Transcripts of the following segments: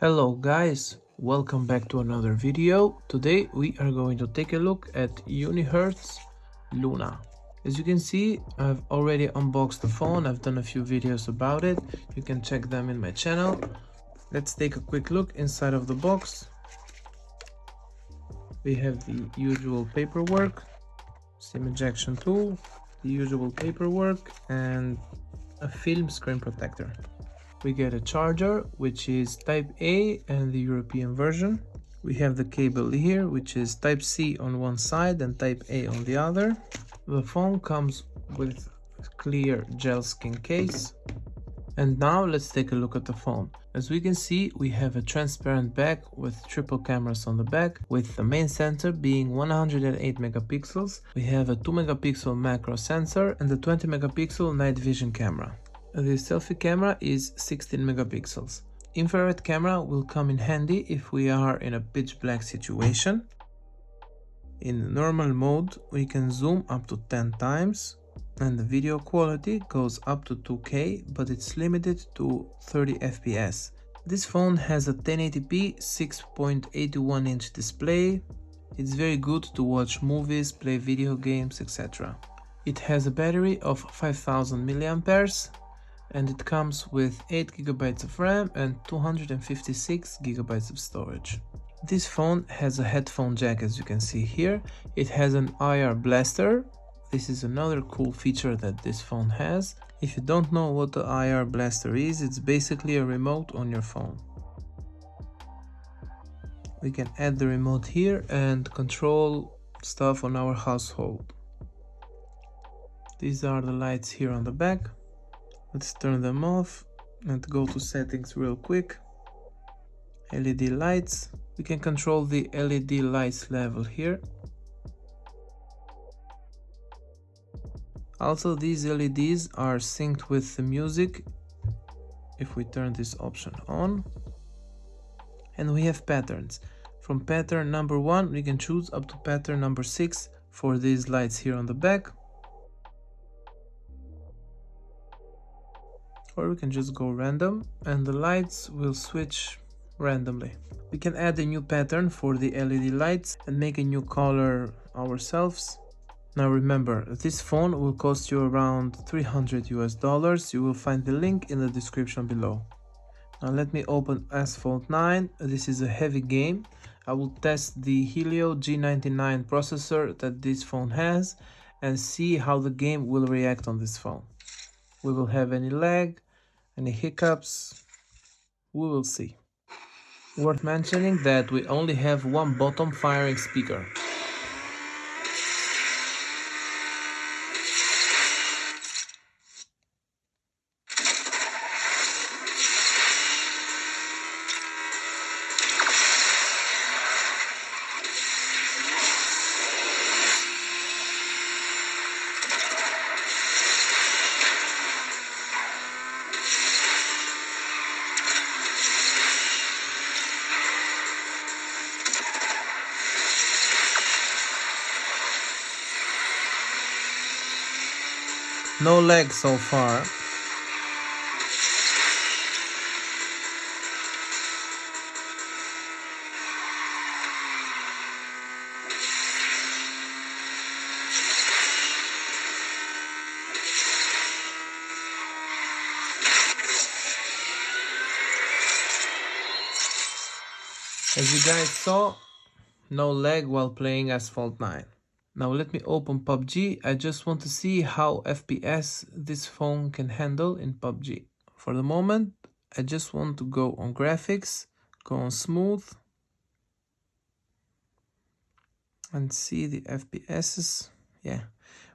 Hello guys, welcome back to another video. Today we are going to take a look at Unihertz Luna. As you can see, I've already unboxed the phone. I've done a few videos about it. You can check them in my channel. Let's take a quick look inside of the box. We have the usual paperwork, SIM ejection tool, the usual paperwork, and a film screen protector. We get a charger, which is Type A and the European version. We have the cable here, which is Type C on one side and Type A on the other. The phone comes with a clear gel skin case. And now let's take a look at the phone. As we can see, we have a transparent back with triple cameras on the back, with the main sensor being 108 megapixels. We have a 2 megapixel macro sensor and a 20 megapixel night vision camera. The selfie camera is 16 megapixels. Infrared camera will come in handy if we are in a pitch black situation. In normal mode, we can zoom up to 10 times and the video quality goes up to 2K, but it's limited to 30 FPS. This phone has a 1080p 6.81 inch display. It's very good to watch movies, play video games, etc. It has a battery of 5000 milliamperes. And it comes with 8 GB of RAM and 256 GB of storage. This phone has a headphone jack, as you can see here. It has an IR blaster. This is another cool feature that this phone has. If you don't know what the IR blaster is, it's basically a remote on your phone. We can add the remote here and control stuff on our household. These are the lights here on the back. Let's turn them off and go to settings real quick. LED lights. We can control the LED lights level here. Also, these LEDs are synced with the music if we turn this option on. And we have patterns. From pattern number 1, we can choose up to pattern number 6 for these lights here on the back. Or we can just go random and the lights will switch randomly. We can add a new pattern for the LED lights and make a new color ourselves. Now remember, this phone will cost you around $300 US. You will find the link in the description below. Now let me open Asphalt 9. This is a heavy game. I will test the Helio G99 processor that this phone has and see how the game will react on this phone. We will have any lag, any hiccups, we will see. Worth mentioning that we only have one bottom firing speaker. No lag so far. As you guys saw, no lag while playing Asphalt 9. Now let me open Pubg. I just want to see how FPS this phone can handle in Pubg. For the moment, I just want to go on graphics, go on smooth, and see the FPSs. Yeah,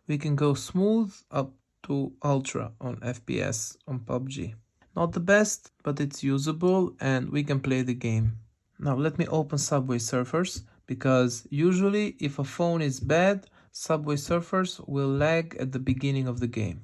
we can go smooth up to ultra on FPS on Pubg. Not the best, but it's usable and we can play the game. Now let me open Subway Surfers, because usually if a phone is bad, Subway Surfers will lag at the beginning of the game.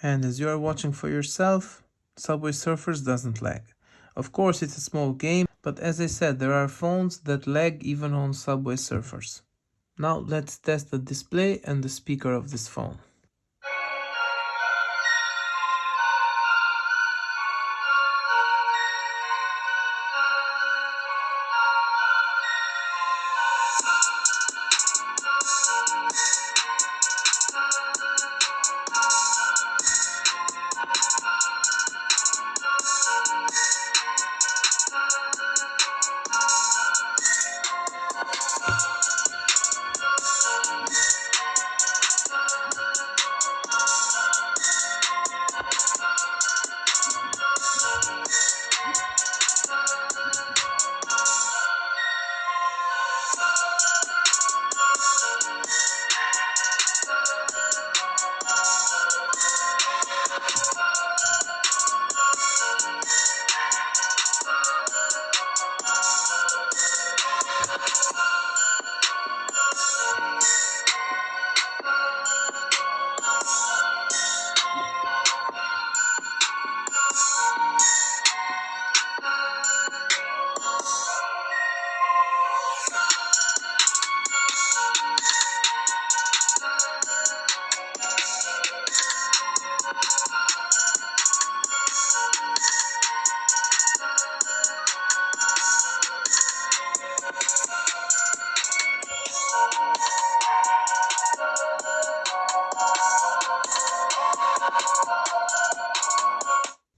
And as you are watching for yourself, Subway Surfers doesn't lag. Of course, it's a small game, but as I said, there are phones that lag even on Subway Surfers. Now let's test the display and the speaker of this phone.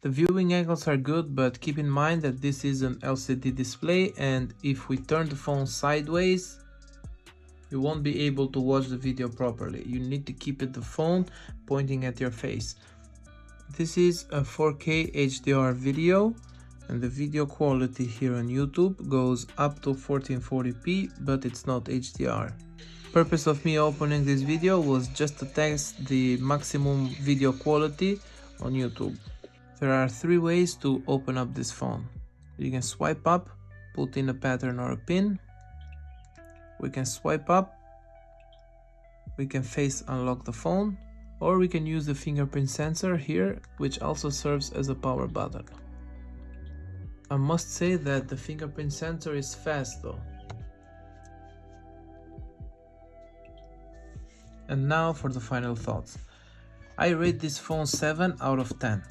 The viewing angles are good, but keep in mind that this is an LCD display, and if we turn the phone sideways, you won't be able to watch the video properly. You need to keep the phone pointing at your face. This is a 4K HDR video, and the video quality here on YouTube goes up to 1440p, but it's not HDR. Purpose of me opening this video was just to test the maximum video quality on YouTube. There are 3 ways to open up this phone. You can swipe up, put in a pattern or a pin. We can swipe up, we can face unlock the phone, or we can use the fingerprint sensor here, which also serves as a power button. I must say that the fingerprint sensor is fast though. And now for the final thoughts. I rate this phone 7 out of 10.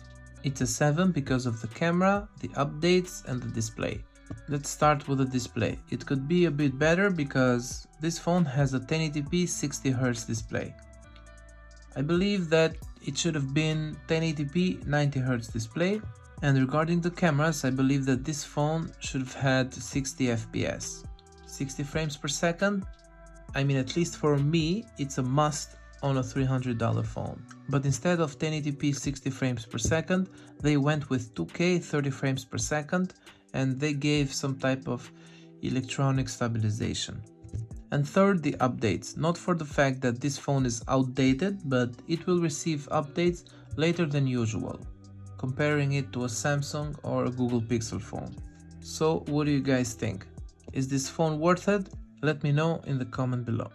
It's a 7 because of the camera, the updates and the display. Let's start with the display. It could be a bit better because this phone has a 1080p 60Hz display. I believe that it should have been 1080p 90Hz display. And regarding the cameras, I believe that this phone should have had 60 FPS. 60 frames per second, I mean, at least for me, it's a must on a $300 phone. But instead of 1080p 60 frames per second, they went with 2K 30 frames per second, and they gave some type of electronic stabilization. And third, the updates. Not for the fact that this phone is outdated, but it will receive updates later than usual, comparing it to a Samsung or a Google Pixel phone. So what do you guys think? Is this phone worth it? Let me know in the comment below.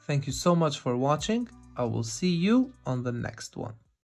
Thank you so much for watching. I will see you on the next one.